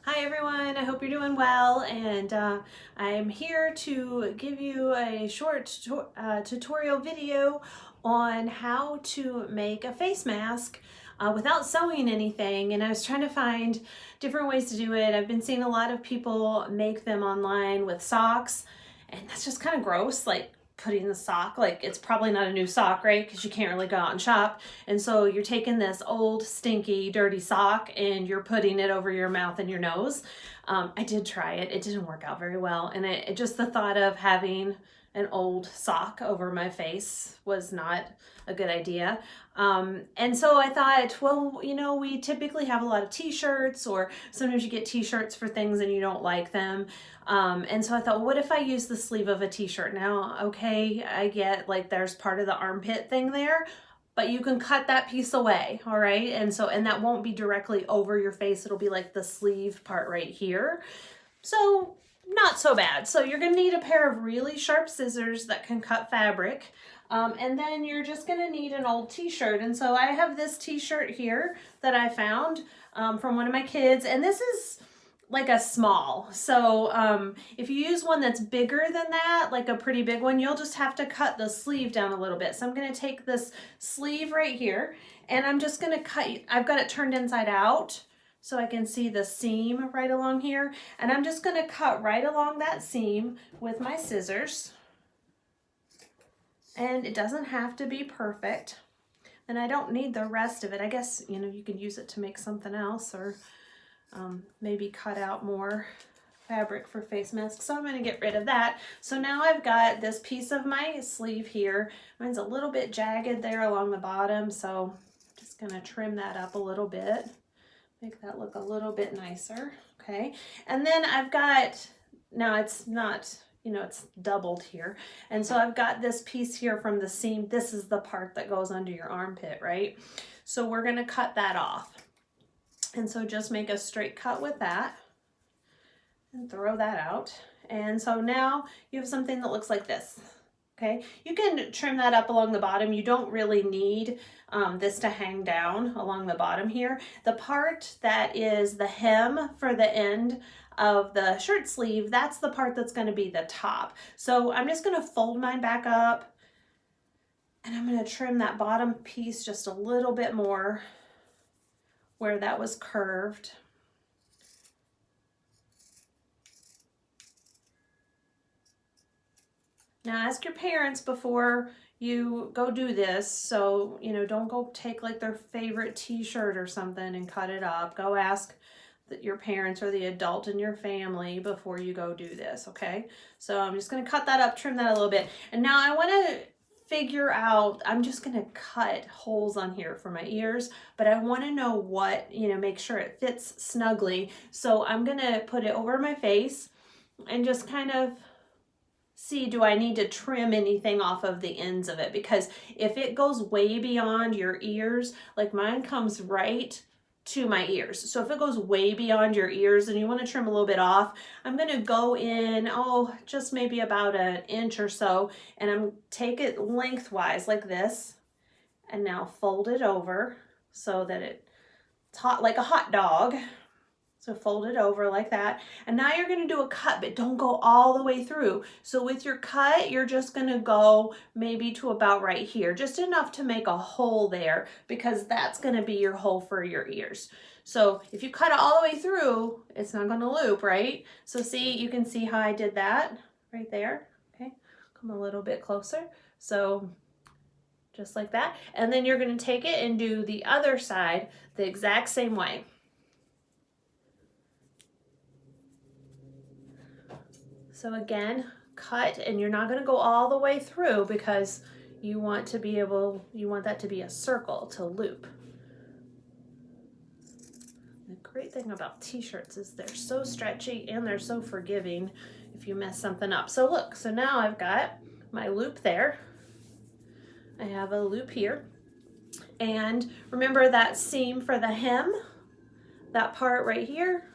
Hi everyone, I hope you're doing well, and I'm here to give you a short tutorial video on how to make a face mask without sewing anything. And I was trying to find different ways to do it. I've been seeing a lot of people make them online with socks, and that's just kind of gross, like putting the sock, like it's probably not a new sock, right? Because you can't really go out and shop. And so you're taking this old, stinky, dirty sock and you're putting it over your mouth and your nose. I did try it. It didn't work out very well. And it just the thought of having an old sock over my face was not a good idea. And so I thought, well, you know, we typically have a lot of t-shirts, or sometimes you get t-shirts for things and you don't like them. And so I thought, well, what if I use the sleeve of a t-shirt? Now, okay, I get like there's part of the armpit thing there, but you can cut that piece away, all right? And that won't be directly over your face. It'll be like the sleeve part right here. So not so bad. So you're gonna need a pair of really sharp scissors that can cut fabric. And then you're just gonna need an old t-shirt. And so I have this t-shirt here that I found from one of my kids, and this is like a small. So if you use one that's bigger than that, like a pretty big one, you'll just have to cut the sleeve down a little bit. So I'm gonna take this sleeve right here, and I'm just gonna cut, I've got it turned inside out so I can see the seam right along here. And I'm just gonna cut right along that seam with my scissors. And it doesn't have to be perfect. And I don't need the rest of it. I guess, you know, you can use it to make something else, or maybe cut out more fabric for face masks. So I'm going to get rid of that. So now I've got this piece of my sleeve here. Mine's a little bit jagged there along the bottom, so I'm just going to trim that up a little bit, make that look a little bit nicer. Okay, and then I've got, now it's not, you know, it's doubled here. And so I've got this piece here from the seam. This is the part that goes under your armpit, right? So we're going to cut that off. And so just make a straight cut with that and throw that out. And so now you have something that looks like this. Okay, you can trim that up along the bottom. You don't really need this to hang down along the bottom here. The part that is the hem for the end of the shirt sleeve, that's the part that's going to be the top. So I'm just going to fold mine back up, and I'm going to trim that bottom piece just a little bit more where that was curved. Now ask your parents before you go do this. So, you know, don't go take like their favorite t-shirt or something and cut it up. Go ask your parents or the adult in your family before you go do this, okay? So I'm just gonna cut that up, trim that a little bit. And now I wanna figure out, I'm just gonna cut holes on here for my ears, but I wanna know what, you know, make sure it fits snugly. So I'm gonna put it over my face and just kind of see, do I need to trim anything off of the ends of it? Because if it goes way beyond your ears, like mine comes right to my ears. So if it goes way beyond your ears and you want to trim a little bit off, I'm going to go in, oh, just maybe about an inch or so, and I'm take it lengthwise like this, and now fold it over so that it's hot like a hot dog. So fold it over like that. And now you're gonna do a cut, but don't go all the way through. So with your cut, you're just gonna go maybe to about right here, just enough to make a hole there, because that's gonna be your hole for your ears. So if you cut it all the way through, it's not gonna loop, right? So see, you can see how I did that right there, okay? Come a little bit closer. So just like that. And then you're gonna take it and do the other side the exact same way. So again, cut, and you're not going to go all the way through because you want to be able, you want that to be a circle to loop. The great thing about t-shirts is they're so stretchy and they're so forgiving if you mess something up. So look, so now I've got my loop there. I have a loop here. And remember that seam for the hem, that part right here,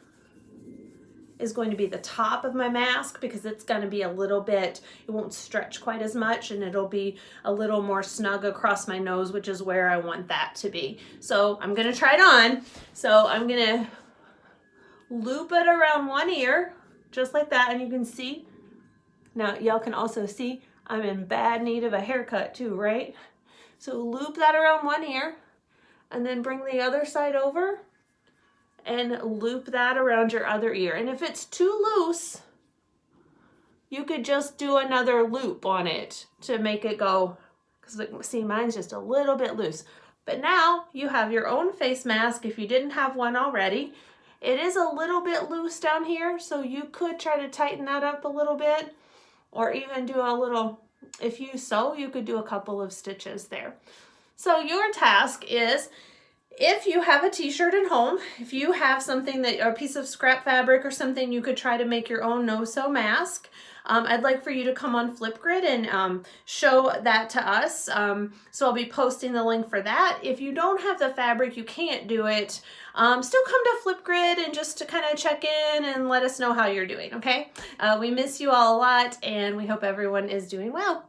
is going to be the top of my mask, because it's going to be a little bit, it won't stretch quite as much, and it'll be a little more snug across my nose, which is where I want that to be. So I'm going to try it on. So I'm going to loop it around one ear, just like that, and you can see. Now, y'all can also see I'm in bad need of a haircut too, right? So loop that around one ear, and then bring the other side over and loop that around your other ear. And if it's too loose, you could just do another loop on it to make it go, because see, mine's just a little bit loose. But now you have your own face mask if you didn't have one already. It is a little bit loose down here, so you could try to tighten that up a little bit, or even do a little, if you sew, you could do a couple of stitches there. So your task is, if you have a t-shirt at home, if you have something that, or a piece of scrap fabric or something, you could try to make your own no-sew mask. I'd like for you to come on Flipgrid and show that to us. So I'll be posting the link for that. If you don't have the fabric, you can't do it, still come to Flipgrid and just to kind of check in and let us know how you're doing, okay? We miss you all a lot, and we hope everyone is doing well.